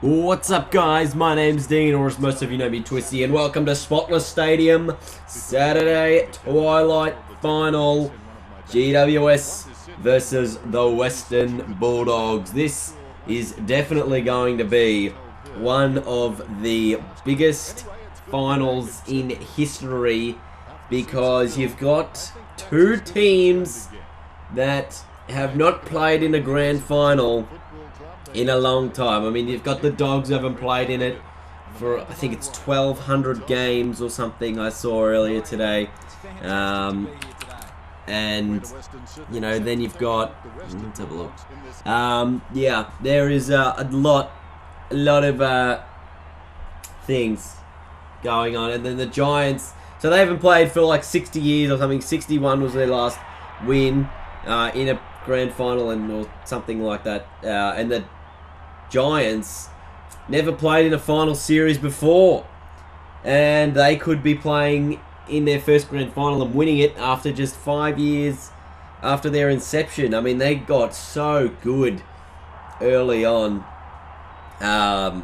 What's up, guys? My name's Dean, or as most of you know me, Twisty, and welcome to Spotless Stadium Saturday Twilight Final, GWS versus the Western Bulldogs. This is definitely going to be one of the biggest finals in history because you've got two teams that have not played in a grand final in a long time. I mean, you've got the Dogs who haven't played in it for, I think it's 1,200 games or something I saw earlier today. And, you know, then you've got, let's have a look. Yeah, there is a lot of things going on. And then the Giants, so they haven't played for like 60 years or something. 61 was their last win in a grand final or something like that. And the Giants never played in a final series before, and they could be playing in their first grand final and winning it after just 5 years after their inception. I mean, they got so good early on. I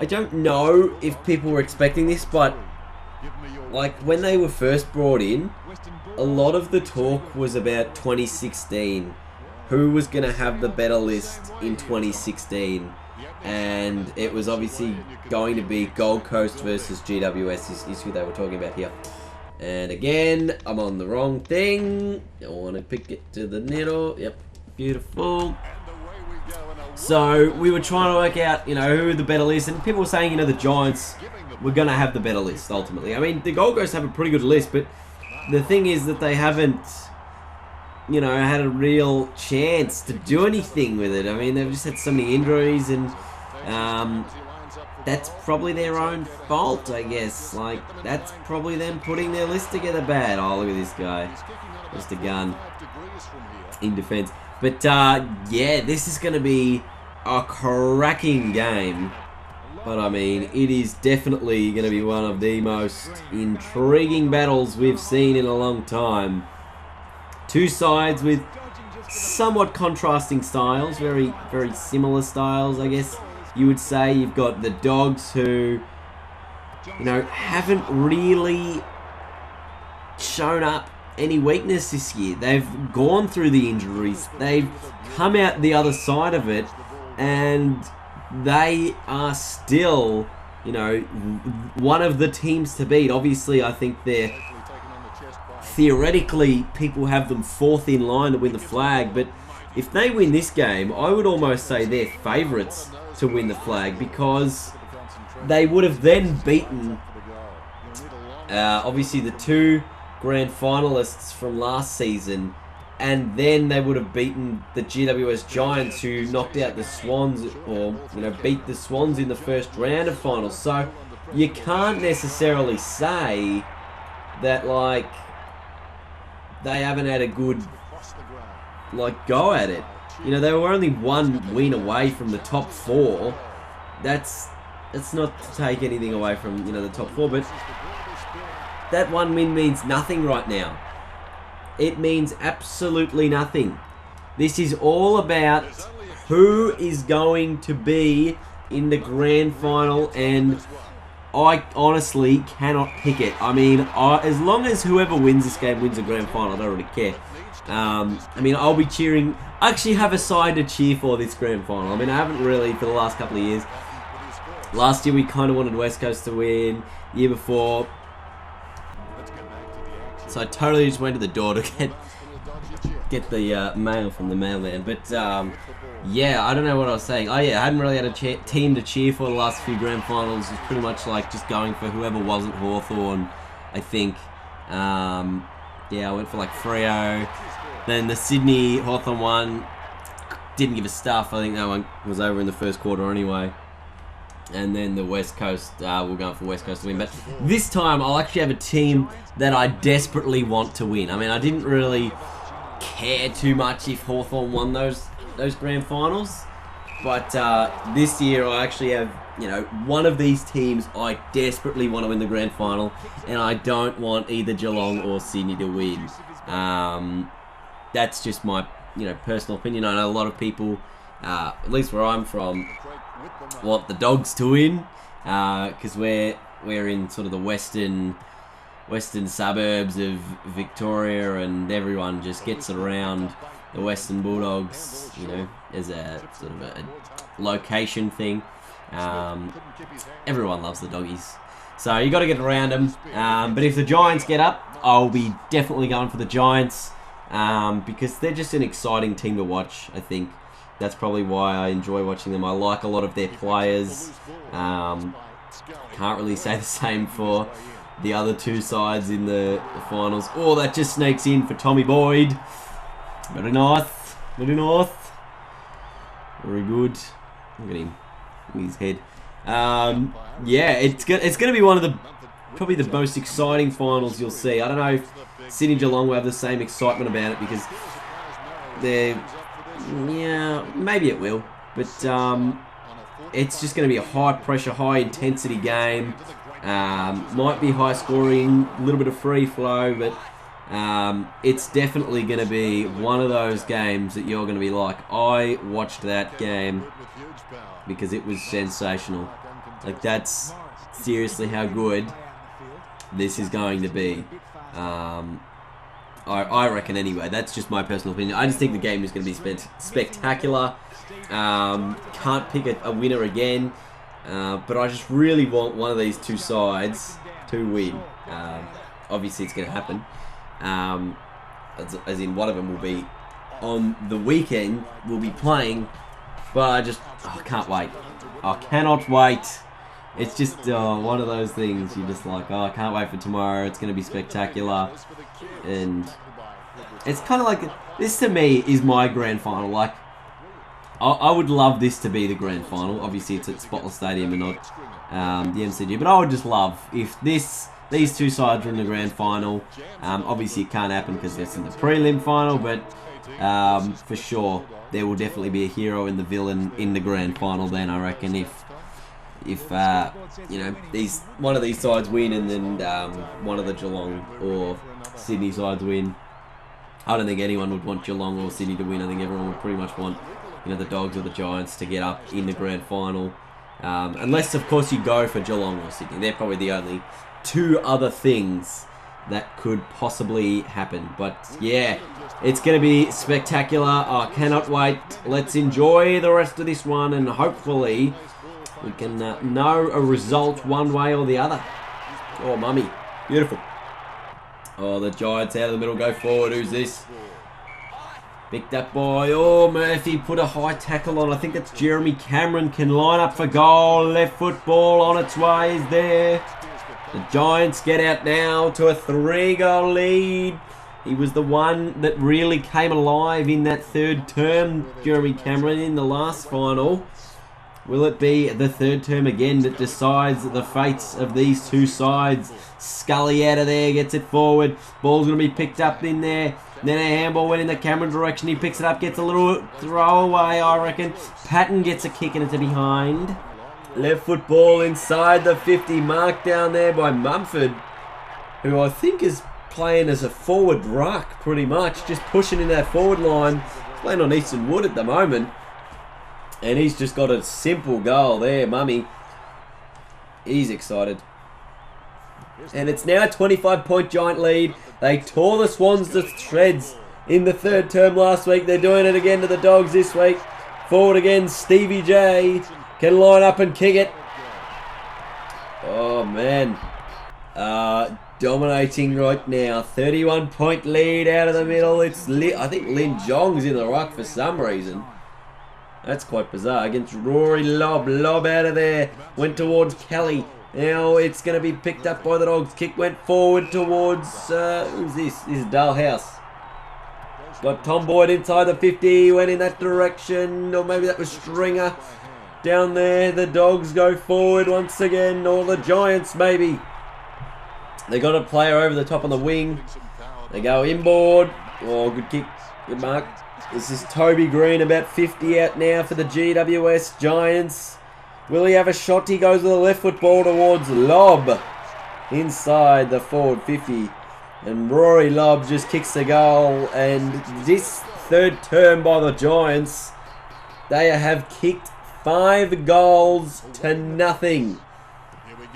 don't know if people were expecting this, but like when they were first brought in, a lot of the talk was about 2016. Who was going to have the better list in 2016? And it was obviously going to be Gold Coast versus GWS is who they were talking about here. And again, I'm on the wrong thing. I want to pick it to the middle. Yep, beautiful. So we were trying to work out, you know, who the better list. And people were saying, you know, the Giants were going to have the better list ultimately. I mean, the Gold Coast have a pretty good list, but the thing is that they haven't, you know, had a real chance to do anything with it. I mean, they've just had so many injuries, and that's probably their own fault, I guess. Like, that's probably them putting their list together bad. Oh, look at this guy. Just a gun in defense. But, yeah, this is going to be a cracking game. But, I mean, it is definitely going to be one of the most intriguing battles we've seen in a long time. Two sides with somewhat contrasting styles, very similar styles, I guess you would say. You've got the Dogs who, you know, haven't really shown up any weakness this year. They've gone through the injuries. They've come out the other side of it, and they are still, you know, one of the teams to beat. Obviously, I think they're theoretically, people have them fourth in line to win the flag, but if they win this game, I would almost say they're favourites to win the flag because they would have then beaten, obviously, the two grand finalists from last season, and then they would have beaten the GWS Giants who knocked out the Swans, or, you know, beat the Swans in the first round of finals. So you can't necessarily say that, like, they haven't had a good, like, go at it. You know, they were only one win away from the top four. That's not to take anything away from, you know, the top four, but that one win means nothing right now. It means absolutely nothing. This is all about who is going to be in the grand final, and I honestly cannot pick it. I mean, as long as whoever wins this game wins the grand final, I don't really care. I mean, I'll be cheering. I actually have a side to cheer for this grand final. I mean, I haven't really for the last couple of years. Last year we kind of wanted West Coast to win. Year before, so I totally just went to the door to get the mail from the mailman. But yeah, I don't know what I was saying. Oh yeah, I hadn't really had a team to cheer for the last few grand finals. It was pretty much like just going for whoever wasn't Hawthorn, I think. Yeah, I went for like Freo. Then the Sydney Hawthorn one, didn't give a stuff. I think that one was over in the first quarter anyway. And then the West Coast, we're going for West Coast to win. But this time, I'll actually have a team that I desperately want to win. I mean, I didn't really care too much if Hawthorn won those grand finals. But this year, I actually have, you know, one of these teams I desperately want to win the grand final. And I don't want either Geelong or Sydney to win. That's just my, you know, personal opinion. I know a lot of people at least where I'm from, want the Dogs to win, because we're in sort of the western suburbs of Victoria, and everyone just gets around the Western Bulldogs, you know, as a sort of a location thing. Everyone loves the Doggies, so you got to get around them. But if the Giants get up, I'll be definitely going for the Giants, because they're just an exciting team to watch. I think that's probably why I enjoy watching them. I like a lot of their players. Can't really say the same for the other two sides in the finals. Oh, that just sneaks in for Tommy Boyd. Very nice. Very nice. Very good. Look at him. Look at his head. Yeah, it's going to be one of the probably the most exciting finals you'll see. I don't know if Sydney Geelong will have the same excitement about it, because they're... Yeah, maybe it will. But it's just going to be a high-pressure, high-intensity game. Might be high-scoring, a little bit of free flow, but it's definitely going to be one of those games that you're going to be like, I watched that game because it was sensational. Like, that's seriously how good this is going to be. I reckon anyway. That's just my personal opinion. I just think the game is going to be spectacular. Can't pick a winner again. But I just really want one of these two sides to win. Obviously it's going to happen. As in one of them will be on the weekend. We'll be playing. But I can't wait. I cannot wait. It's just one of those things. You're just like, oh, I can't wait for tomorrow. It's going to be spectacular. And it's kind of like, this to me is my grand final. Like, I would love this to be the grand final. Obviously, it's at Spotless Stadium and not the MCG. But I would just love if these two sides are in the grand final. Obviously, it can't happen because it's in the prelim final. But for sure, there will definitely be a hero and the villain in the grand final. Then I reckon if you know, one of these sides win and then one of the Geelong or Sydney sides win. I don't think anyone would want Geelong or Sydney to win. I think everyone would pretty much want, you know, the Dogs or the Giants to get up in the grand final. Unless, of course, you go for Geelong or Sydney. They're probably the only two other things that could possibly happen. But, yeah, it's going to be spectacular. I cannot wait. Let's enjoy the rest of this one, and hopefully we can know a result one way or the other. Oh, mummy. Beautiful. Oh, the Giants out of the middle go forward. Who's this? Picked up by, oh, Murphy put a high tackle on. I think that's Jeremy Cameron. Can line up for goal. Left foot ball on its way is there. The Giants get out now to a 3-goal lead. He was the one that really came alive in that third term, Jeremy Cameron, in the last final. Will it be the third term again that decides the fates of these two sides? Scully out of there, gets it forward. Ball's going to be picked up in there. Then a handball went in the Cameron direction. He picks it up, gets a little throwaway, I reckon. Patton gets a kick and it's a behind. Left foot ball inside the 50 mark down there by Mumford, who I think is playing as a forward ruck pretty much. Just pushing in that forward line. Playing on Eastern Wood at the moment. And he's just got a simple goal there, Mummy. He's excited. And it's now a 25-point Giant lead. They tore the Swans to shreds in the third term last week. They're doing it again to the Dogs this week. Forward again, Stevie J can line up and kick it. Oh, man. Dominating right now. 31-point lead out of the middle. It's I think Lin Jong's in the ruck for some reason. That's quite bizarre. Against Rory Lobb. Lobb out of there. Went towards Kelly. Now it's going to be picked up by the Dogs. Kick went forward towards... who's this? This is Dalhouse. Got Tom Boyd inside the 50. Went in that direction. Or maybe that was Stringer. Down there. The Dogs go forward once again. Or the Giants maybe. They got a player over the top on the wing. They go inboard. Oh, good kick. Good mark. This is Toby Green, about 50 out now for the GWS Giants. Will he have a shot? He goes with a left foot ball towards Lobb. Inside the forward 50. And Rory Lobb just kicks the goal. And this third term by the Giants They have kicked 5 goals to nothing.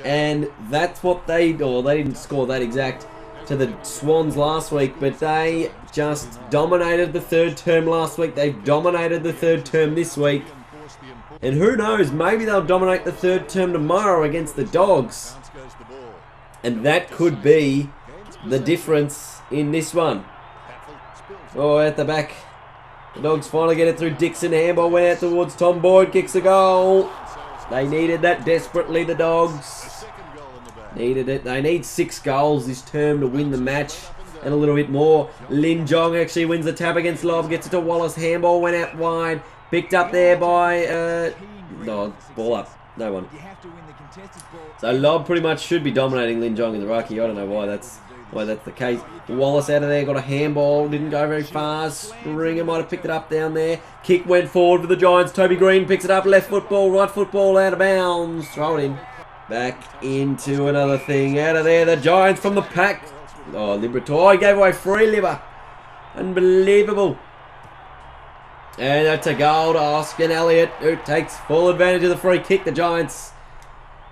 And that's what they didn't score that exact to the Swans last week, but they just dominated the third term last week. They've dominated the third term this week. And who knows, maybe they'll dominate the third term tomorrow against the Dogs. And that could be the difference in this one. Oh, at the back. The Dogs finally get it through Dixon. Handball went out towards Tom Boyd. Kicks a goal. They needed that desperately, the Dogs. Needed it. They need 6 goals this term to win the match. And a little bit more. Lin Jong actually wins the tap against Lob. Gets it to Wallace. Handball went out wide. Picked up there by... ball up. No one. So Lob pretty much should be dominating Lin Jong in the rucky. I don't know why that's the case. Wallace out of there, got a handball, didn't go very far. Stringer might have picked it up down there. Kick went forward for the Giants. Toby Green picks it up, left football, right football, out of bounds. Throw it in. Back into another thing. Out of there, the Giants from the pack. Oh, Liberator. He gave away free liver. Unbelievable. And that's a goal to Oscar Elliott, who takes full advantage of the free kick. The Giants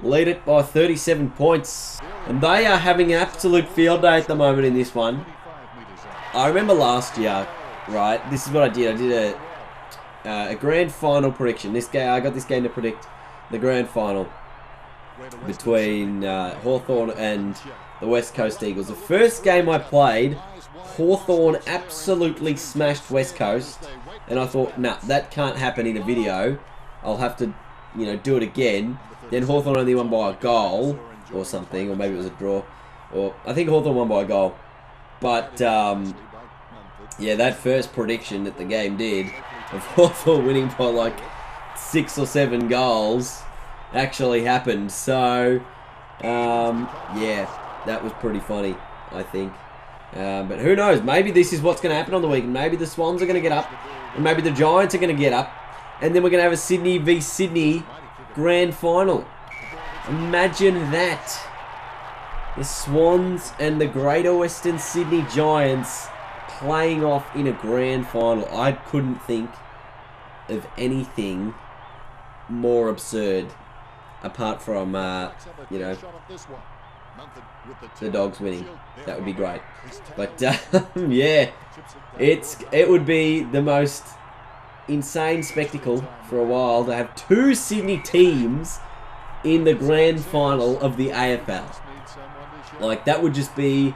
lead it by 37 points. And they are having an absolute field day at the moment in this one. I remember last year, right, this is what I did. I did a grand final prediction. I got this game to predict the grand final between Hawthorn and the West Coast Eagles. The first game I played, Hawthorn absolutely smashed West Coast. And I thought, nah, that can't happen in a video. I'll have to, do it again. Then Hawthorn only won by a goal or something, or maybe it was a draw. Or I think Hawthorn won by a goal. But, yeah, that first prediction that the game did of Hawthorn winning by like 6 or 7 goals actually happened. So, yeah, that was pretty funny, I think. But who knows? Maybe this is what's going to happen on the weekend. Maybe the Swans are going to get up. And maybe the Giants are going to get up. And then we're going to have a Sydney v Sydney grand final. Imagine that. The Swans and the Greater Western Sydney Giants playing off in a grand final. I couldn't think of anything more absurd. Apart from, the Dogs winning. That would be great. But, yeah. It would be the most insane spectacle for a while to have 2 Sydney teams in the grand final of the AFL. Like, that would just be...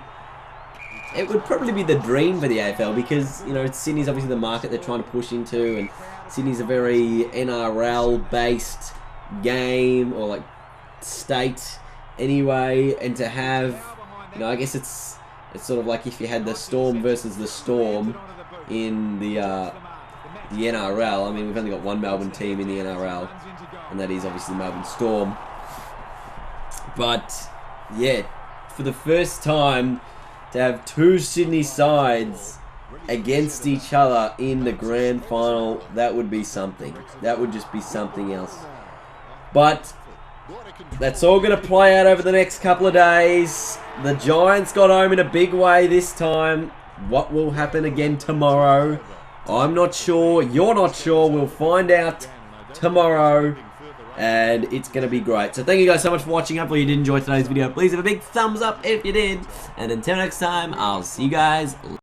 It would probably be the dream for the AFL because, Sydney's obviously the market they're trying to push into, and Sydney's a very NRL-based game, or, like, state anyway, and to have... I guess it's sort of like if you had the Storm versus the Storm in the NRL. I mean, we've only got one Melbourne team in the NRL, and that is obviously the Melbourne Storm. But, yeah, for the first time, to have 2 Sydney sides against each other in the grand final, that would be something. That would just be something else. But that's all going to play out over the next couple of days. The Giants got home in a big way this time. What will happen again tomorrow? I'm not sure. You're not sure. We'll find out tomorrow. And it's going to be great. So thank you guys so much for watching. Hopefully you did enjoy today's video. Please have a big thumbs up if you did. And until next time, I'll see you guys later.